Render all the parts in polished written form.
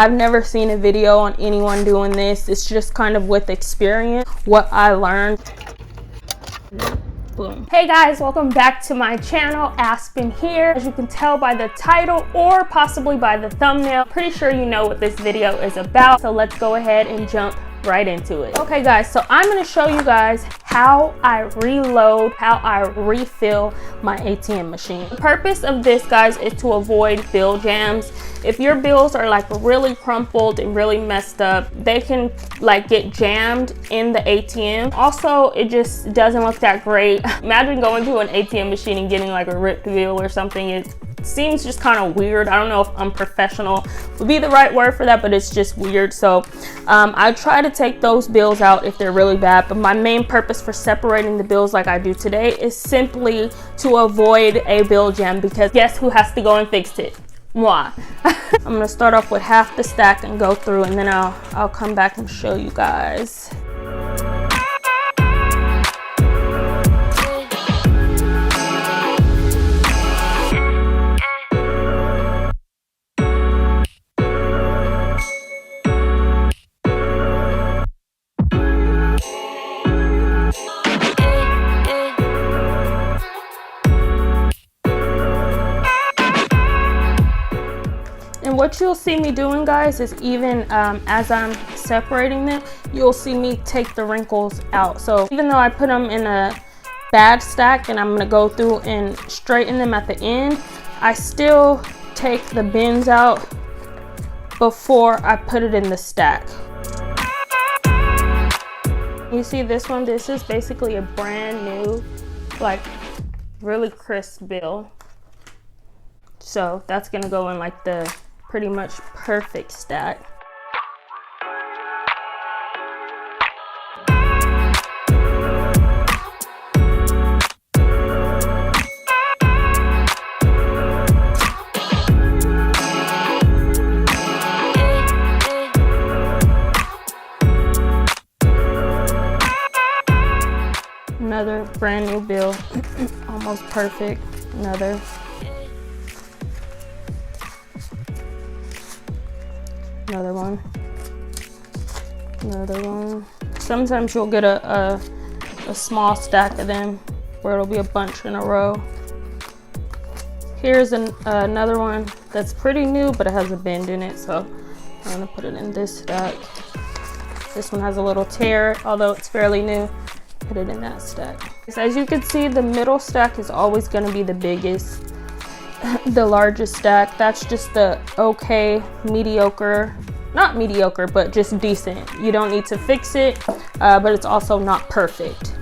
I've never seen a video on anyone doing this. It's just kind of with experience, what I learned. Boom. Hey guys, welcome back to my channel. Aspen here. As you can tell by the title or possibly by the thumbnail, pretty sure you know what this video is about. So let's go ahead and jump right into it. Okay guys, so I'm going to show you guys how I reload, how I refill my ATM machine. The purpose of this, guys, is to avoid bill jams. If your bills are like really crumpled and really messed up, they can like get jammed in the ATM. Also, it just doesn't look that great. Imagine going to an ATM machine and getting like a ripped bill or something. It seems just kind of weird. I don't know if unprofessional would be the right word for that, but it's just weird. So I try to take those bills out if they're really bad, but my main purpose for separating the bills like I do today is simply to avoid a bill jam, because guess who has to go and fix it? Moi. I'm gonna start off with half the stack and go through, and then I'll come back and show you guys. And what you'll see me doing, guys, is even as I'm separating them, you'll see me take the wrinkles out. So even though I put them in a bad stack and I'm gonna go through and straighten them at the end, I still take the bins out before I put it in the stack. You see this one? This is basically a brand new, like really crisp bill. So that's gonna go in like the pretty much perfect stack. Another brand new bill, almost perfect. Another. Another one. Another one. Sometimes you'll get a small stack of them where it'll be a bunch in a row. Here's another one that's pretty new, but it has a bend in it, so I'm gonna put it in this stack. This one has a little tear, although it's fairly new. Put it in that stack. So as you can see, the middle stack is always gonna be the biggest. The largest stack, that's just the okay, mediocre, not mediocre, but just decent. You don't need to fix it, but it's also not perfect.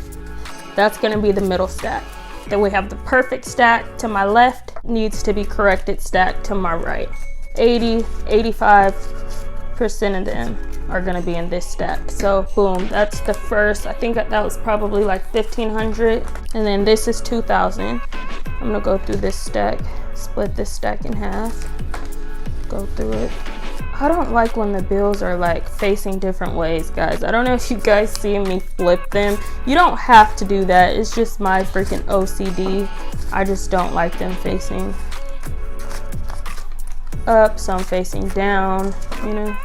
That's gonna be the middle stack. Then we have the perfect stack to my left, needs to be corrected stack to my right. 85% of them are gonna be in this stack. So boom, that's the first. I think that was probably like 1,500, and then this is 2,000. I'm gonna go through this stack, split this stack in half, go through it. I don't like when the bills are like facing different ways, guys. I don't know if you guys see me flip them. You don't have to do that. It's just my freaking OCD. I just don't like them facing up, some facing down, you know.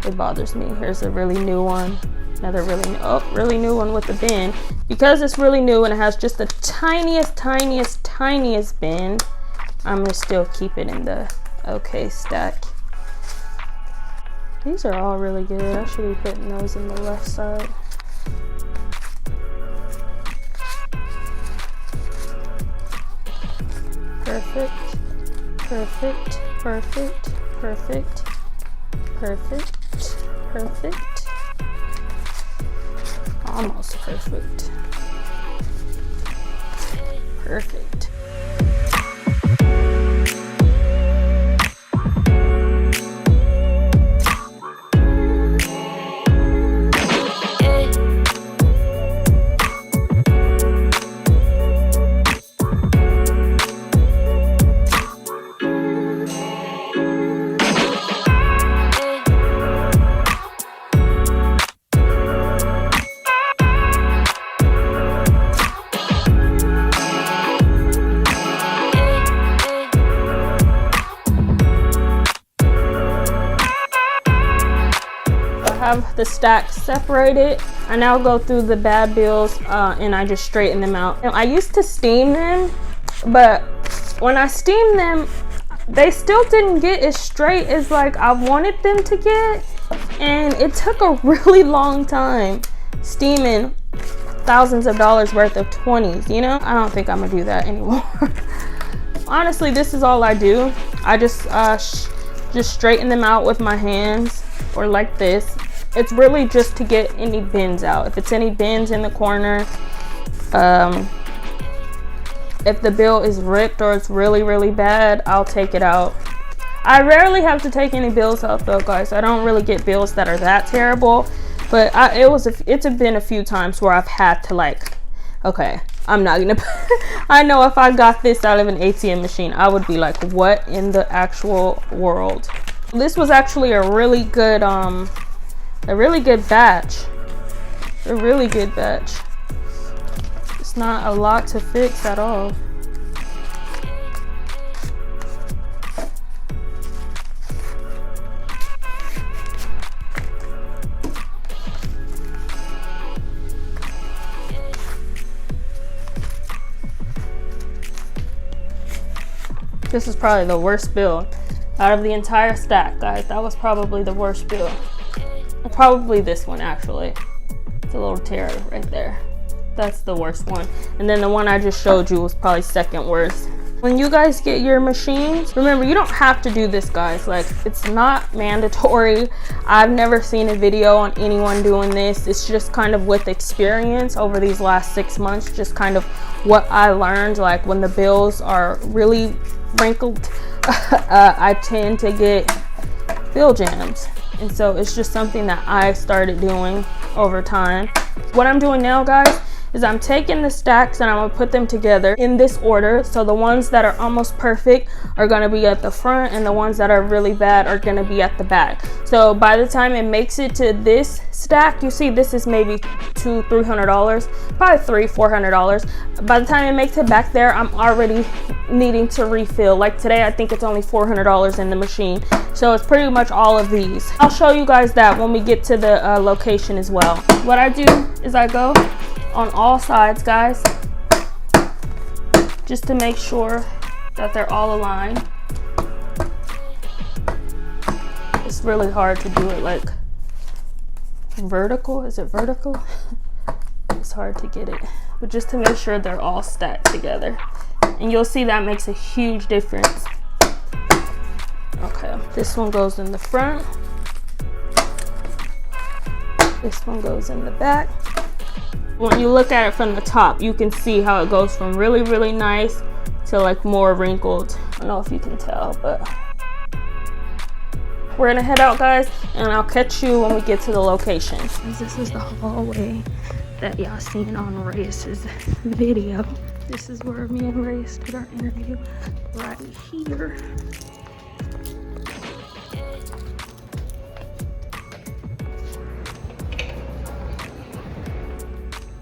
It bothers me. Here's a really new one. Another really new one with the bend. Because it's really new and it has just the tiniest bend, I'm gonna still keep it in the okay stack. These are all really good. I should be putting those in the left side. Perfect, perfect, perfect, perfect, perfect, perfect. Almost perfect. Perfect. have the stacks separated, I now go through the bad bills and I just straighten them out. I used to steam them, but when I steamed them, they still didn't get as straight as like I wanted them to get, and it took a really long time steaming thousands of dollars worth of 20s, you know? I don't think I'm gonna do that anymore. Honestly, this is all I do. I just straighten them out with my hands or like this. It's really just to get any bends out. If it's any bends in the corner, if the bill is ripped or it's really, really bad, I'll take it out. I rarely have to take any bills out though, guys. I don't really get bills that are that terrible, but it's been a few times where I've had to like, okay, I'm not gonna, I know if I got this out of an ATM machine, I would be like, what in the actual world? This was actually a really good batch. A really good batch. It's not a lot to fix at all. This is probably the worst bill out of the entire stack, guys. That was probably the worst bill. Probably this one, actually. It's a little tear right there. That's the worst one. And then the one I just showed you was probably second worst. When you guys get your machines, remember, you don't have to do this, guys. Like, it's not mandatory. I've never seen a video on anyone doing this. It's just kind of with experience over these last 6 months, just kind of what I learned. Like, when the bills are really wrinkled, I tend to get bill jams. And so it's just something that I started doing over time. What I'm doing now, guys, is I'm taking the stacks and I'm gonna put them together in this order. So the ones that are almost perfect are gonna be at the front, and the ones that are really bad are gonna be at the back. So by the time it makes it to this stack, you see this is maybe $200-300, probably $300-400. By the time it makes it back there, I'm already needing to refill. Like today, I think it's only $400 in the machine. So it's pretty much all of these. I'll show you guys that when we get to the location as well. What I do is I go on all sides, guys, just to make sure that they're all aligned. It's really hard to do it like vertical. Is it vertical? It's hard to get it, but just to make sure they're all stacked together. And you'll see that makes a huge difference. Okay, this one goes in the front. This one goes in the back. When you look at it from the top, you can see how it goes from really, really nice to like more wrinkled. I don't know if you can tell, but we're gonna head out, guys, and I'll catch you when we get to the location. This is the hallway that y'all seen on Reyes's video. This is where me and Reyes did our interview, right here.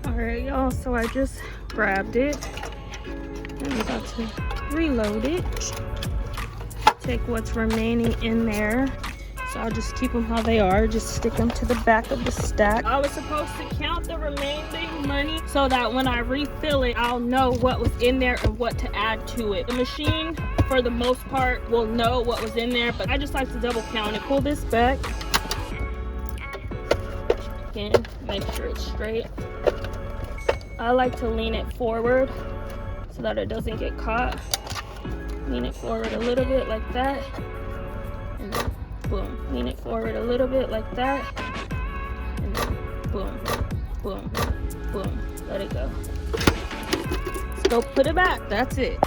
Alright, y'all, so I just grabbed it. I'm about to reload it. Take what's remaining in there. So I'll just keep them how they are. Just stick them to the back of the stack. I was supposed to count the remaining money so that when I refill it, I'll know what was in there and what to add to it. The machine, for the most part, will know what was in there, but I just like to double count it. Pull this back. Again, make sure it's straight. I like to lean it forward so that it doesn't get caught. Lean it forward a little bit like that. And then boom. Lean it forward a little bit like that. And then boom, boom, boom. Let it go. Let's go put it back. That's it.